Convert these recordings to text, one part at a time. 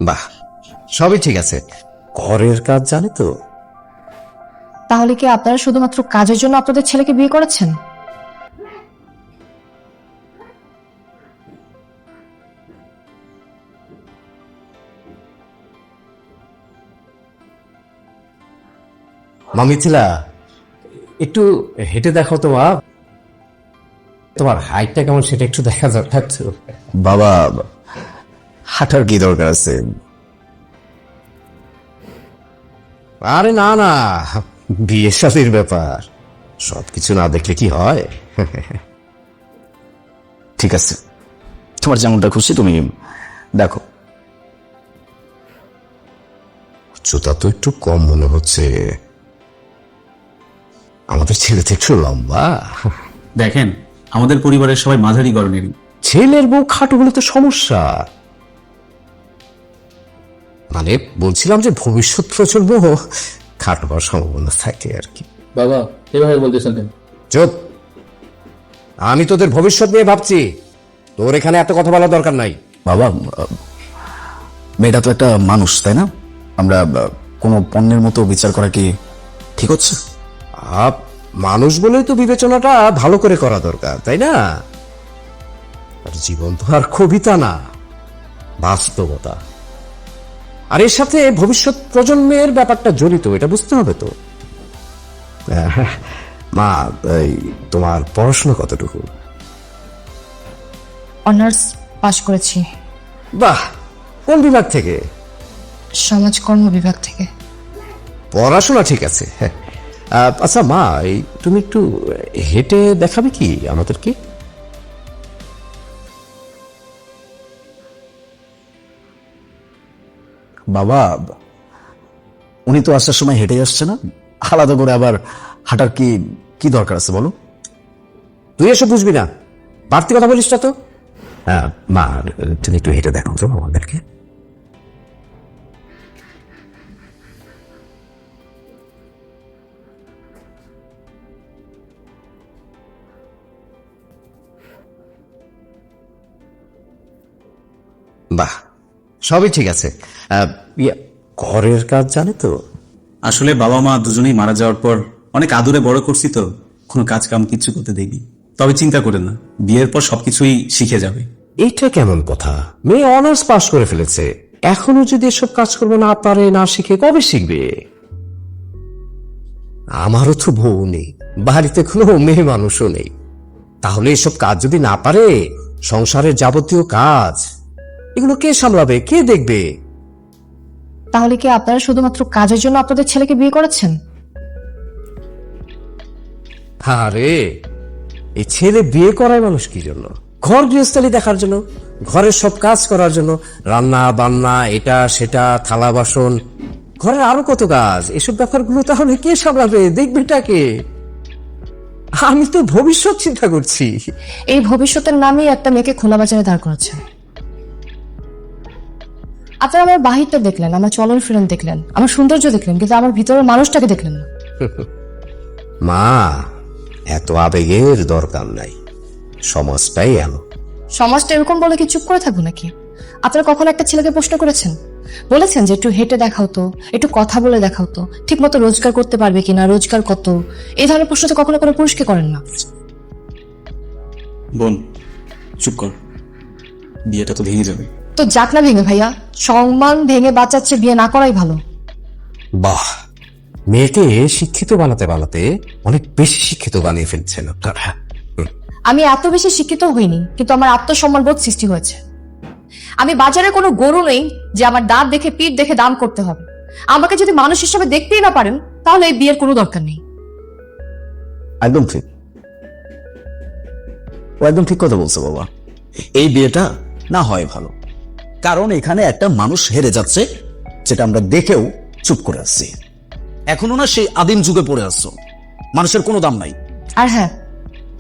বাহ, সবই ঠিক আছে। ঘরের কাজ জানে তো? তাহলে কি আপনারা শুধুমাত্র কাজের জন্য আপনাদের ছেলেকে বিয়ে করেছেন? মামিছিলা, একটু হেঁটে দেখো তো মা, তোমার হাইটটা কেমন সেটা একটু দেখা দরকার তো। বাবা, হাঁটার কি দরকার আছে? আরে না না, বিয়ে শাদীর ব্যাপার, সবকিছু না দেখলে কি হয়? ঠিক আছে, তোমার যেমনটা খুশি তুমি দেখো। জুতা তো একটু কম মনে হচ্ছে, আমাদের ছেলে তো একটু লম্বা। দেখেন, আমাদের পরিবারের সবাই মাঝারি গড়নেরই। ছেলের বউ খাটো হলে তো সমস্যা। মানে বলছিলাম যে ভবিষ্যৎ প্রজন্ম খাটো হওয়ার সম্ভাবনা থাকে আর কি। বাবা এভাবে বলতেছেন কেন? চুপ, আমি তোদের ভবিষ্যৎ নিয়ে ভাবছি, তোর এখানে এত কথা বলার দরকার নাই। বাবা, মেয়েটা তো একটা মানুষ, তাই না? আমরা কোনো পণ্যের মতো বিচার করা কি ঠিক হচ্ছে? মানুষ বলেই তো বিবেচনাটা ভালো করে করা দরকার, তাই না? আর জীবন তো আর কবিতা না, বাস্তবতা। আর এর সাথে ভবিষ্যৎ প্রজন্মের ব্যাপারটা জড়িত, এটা বুঝতে হবে তো। মা, এই তোমার পড়াশোনা কতটুকু? অনার্স পাশ করেছি বাহ, কোন বিভাগ থেকে? সমাজকর্ম বিভাগ থেকে। পড়াশোনা ঠিক আছে। আচ্ছা মা, এই তুমি একটু হেঁটে দেখাবে কি আমাদেরকে? বাবা, উনি তো আসার সময় হেঁটে আসছে না, আলাদা করে আবার হাঁটার কি কি দরকার আছে বলো? তুই এসব বুঝবি না, বাড়তি কথা বলিস না তো। মা, তুমি একটু হেঁটে দেখো তো আমাদেরকে। বাহ, সবই ঠিক আছে। ঘরের কাজ জানে তো? আসলে বাবা মা দুজনেই মারা যাওয়ার পর অনেক আদরে বড় করছি তো, কোনো কাজ কাম কিচ্ছু করতে দেয়নি। তবে চিন্তা করেন না, বিয়ের পর সবকিছুই শিখে যাবে। এইটা কেমন কথা? মেয়ে অনার্স পাস করে ফেলেছে, এখনো যদি এসব কাজ করবো না পারে, না শিখে কবে শিখবে? আমারও তো বউ নেই, বাড়িতে কোনো মেয়ে মানুষও নেই, তাহলে এসব কাজ যদি না পারে, সংসারের যাবতীয় কাজ এগুলো কে সামলাবে, কে দেখবে? তাহলে কি আপনারা শুধুমাত্র কাজের জন্য আপনাদের ছেলেকে বিয়ে করেছেন? আরে, এই ছেলে বিয়ে করায় মানুষ কি জন্য? ঘর গৃহস্থালি দেখার জন্য, ঘরের সব কাজ করার জন্য, রান্না বান্না, এটা সেটা, থালা বাসন, ঘরের আরো কত কাজ, এসব ব্যাপারগুলো তাহলে কে সামলাবে, দেখবেটা কে? আমি তো ভবিষ্যৎ চিন্তা করছি। এই ভবিষ্যতের নামেই একটা মেয়েকে খোলা বাজারে দাঁড় করাচ্ছেন। আপনারা আমার বাহিরটা দেখলেন, আমার চলন ফিরন দেখলেন, আমার সৌন্দর্য দেখলেন, কিন্তু আমার ভিতরের মানুষটাকে দেখলেন না। মা, এত আবেগের দরকার নাই, সমাজটাই এমন। সমাজটা এরকম বলে কি চুপ করে থাকবো নাকি? আপনারা কখনো একটা ছেলেকে প্রশ্ন করেছেন, বলেছেন যে একটু হেঁটে দেখাও তো, একটু কথা বলে দেখাও তো, ঠিক মতো রোজগার করতে পারবে কিনা, রোজগার কত? এই ধরনের প্রশ্ন তো কখনো কোনো পুরুষকে করেন না। বোন চুপ কর, বিয়েটা তো ভেঙে যাবে। তো যাক না ভেঙে ভাইয়া, সম্মান ভেঙে বাঁচাচ্ছে বিয়ে না করাই ভালো। বাহ, মেয়েকে শিক্ষিত বানাতে বানাতে অনেক বেশি শিক্ষিত বানিয়ে ফেলছেন আপনারা। আমি এত বেশি শিক্ষিত হইনি, কিন্তু আমার আত্মসম্মান বোধ সৃষ্টি হয়েছে। আমি বাজারে কোনো গরু নেই যে আমার দাঁত দেখে পিঠ দেখে দাম করতে হবে। আমাকে যদি মানুষ হিসেবে দেখতেই না পারেন, তাহলে এই বিয়ের কোনো দরকার নেই। একদম ঠিক, ও একদম ঠিক কথা বলছে বাবা। এই বিয়েটা না হয় ভালো, কারণ এখানে একটা মানুষ হেরে যাচ্ছে, যেটা আমরা দেখেও চুপ করে আসছি। এখনো না সেই আদিম যুগে পড়ে আসছো, মানুষের কোনো দাম নাই। আর হ্যাঁ,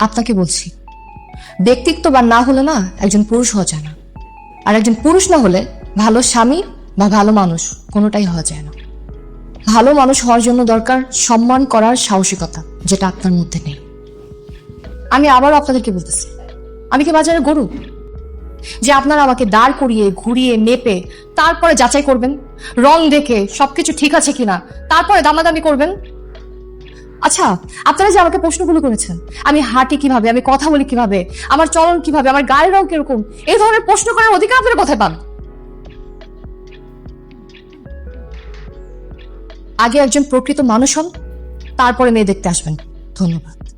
আপনাকে বলছি, ব্যক্তিত্ব বা না হলে না একজন পুরুষ হওয়া যায় না, আর একজন পুরুষ না হলে ভালো স্বামী বা ভালো মানুষ কোনোটাই হওয়া যায় না। ভালো মানুষ হওয়ার জন্য দরকার সম্মান করার সাহসিকতা, যেটা আপনার মধ্যে নেই। আমি আবারও আপনাদেরকে বলতেছি, আমি কি বাজারে গরু? যে আপনারা আমাকে দাঁড় করিয়ে ঘুরিয়ে মেপে তারপরে যাচাই করবেন, রং দেখে সবকিছু ঠিক আছে কিনা তারপরে দামাদামি করবেন? আচ্ছা, আপনারা যে আমাকে প্রশ্নগুলো করেছেন, আমি হাঁটি কিভাবে, আমি কথা বলি কিভাবে, আমার চলন কিভাবে, আমার গায়ের রং কিরকম, এই ধরনের প্রশ্ন করার অধিকার আপনারা কোথায় পান? আগে একজন প্রকৃত মানুষ হন, তারপরে মেয়ে দেখতে আসবেন। ধন্যবাদ।